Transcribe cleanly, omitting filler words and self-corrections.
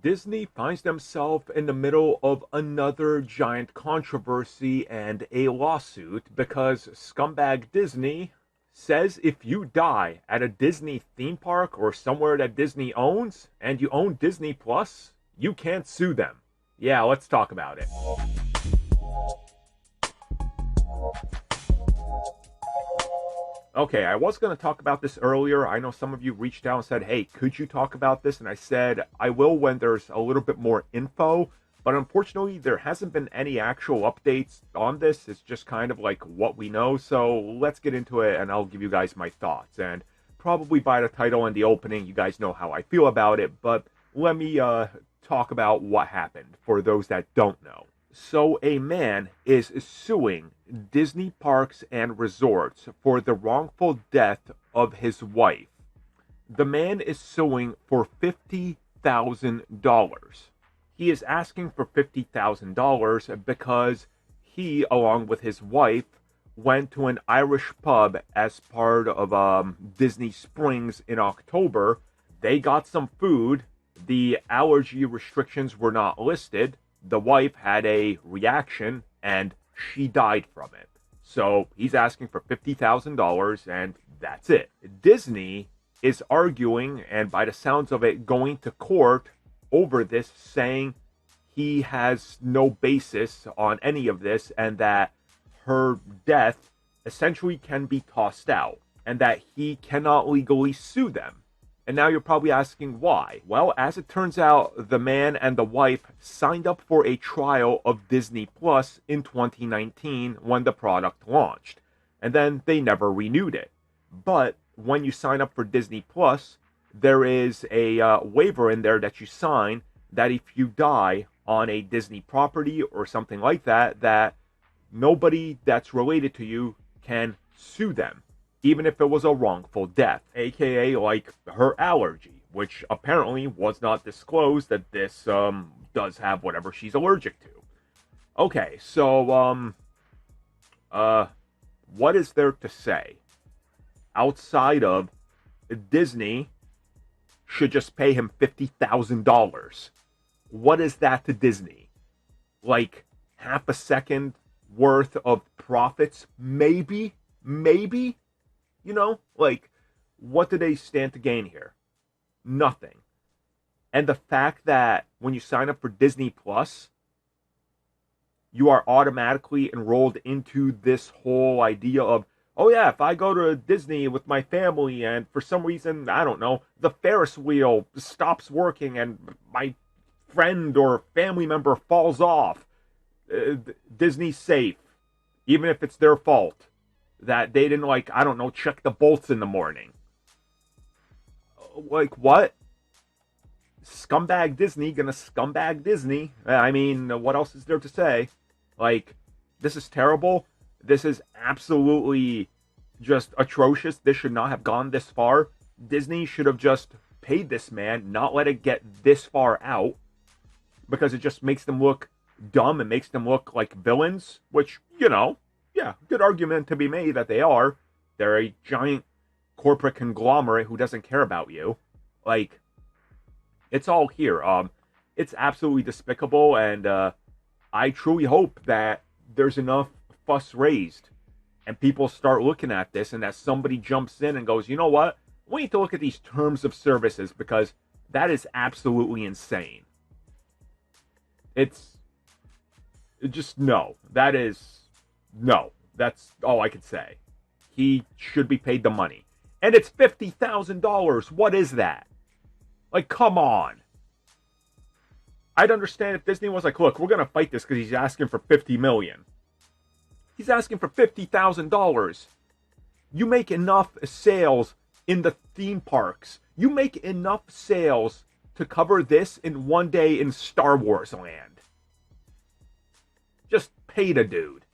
Disney finds themselves in the middle of another giant controversy and a lawsuit because Scumbag Disney says if you die at a Disney theme park or somewhere that Disney owns and you own Disney Plus, you can't sue them. Yeah, let's talk about it. Okay, I was going to talk about this earlier. I know some of you reached out and said, hey, could you talk about this? And I said, I will when there's a little bit more info. But unfortunately, there hasn't been any actual updates on this. It's just kind of like what we know. So let's get into it and I'll give you guys my thoughts. And probably by the title and the opening, you guys know how I feel about it. But let me talk about what happened for those that don't know. So a man is suing Disney parks and resorts for the wrongful death of his wife. The man is suing for $50,000. He is asking for $50,000 because he, along with his wife, went to an Irish pub as part of Disney Springs in October. They got some food. The allergy restrictions were not listed. The wife had a reaction and she died from it. So he's asking for $50,000 and that's it. Disney is arguing, and by the sounds of it, going to court over this, saying he has no basis on any of this and that her death essentially can be tossed out and that he cannot legally sue them. And now you're probably asking why. Well, as it turns out, the man and the wife signed up for a trial of Disney Plus in 2019 when the product launched. And then they never renewed it. But when you sign up for Disney Plus, there is a waiver in there that you sign that if you die on a Disney property or something like that, that nobody that's related to you can sue them, even if it was a wrongful death, aka like her allergy, which apparently was not disclosed that this does have whatever she's allergic to. Okay, so what is there to say outside of Disney should just pay him $50,000? What is that to Disney? Like half a second worth of profits? Maybe? You know, like, what do they stand to gain here? Nothing. And the fact that when you sign up for Disney Plus, you are automatically enrolled into this whole idea of, oh yeah, if I go to Disney with my family and for some reason, I don't know, the Ferris wheel stops working and my friend or family member falls off, Disney's safe, even if it's their fault that they didn't, like, I don't know, check the bolts in the morning. Like, what? Scumbag Disney gonna scumbag Disney? I mean, what else is there to say? Like, this is terrible. This is absolutely just atrocious. This should not have gone this far. Disney should have just paid this man, not let it get this far out, because it just makes them look dumb and makes them look like villains, which, you know, yeah, good argument to be made that they are. They're a giant corporate conglomerate who doesn't care about you. Like, it's all here. It's absolutely despicable, and I truly hope that there's enough fuss raised and people start looking at this and that somebody jumps in and goes, you know what? We need to look at these terms of services because that is absolutely insane. It's just no. That is... No, that's all I could say. He should be paid the money. And it's $50,000. What is that? Like, come on. I'd understand if Disney was like, look, we're going to fight this because he's asking for $50 million. He's asking for $50,000. You make enough sales in the theme parks. You make enough sales to cover this in one day in Star Wars land. Just pay the dude.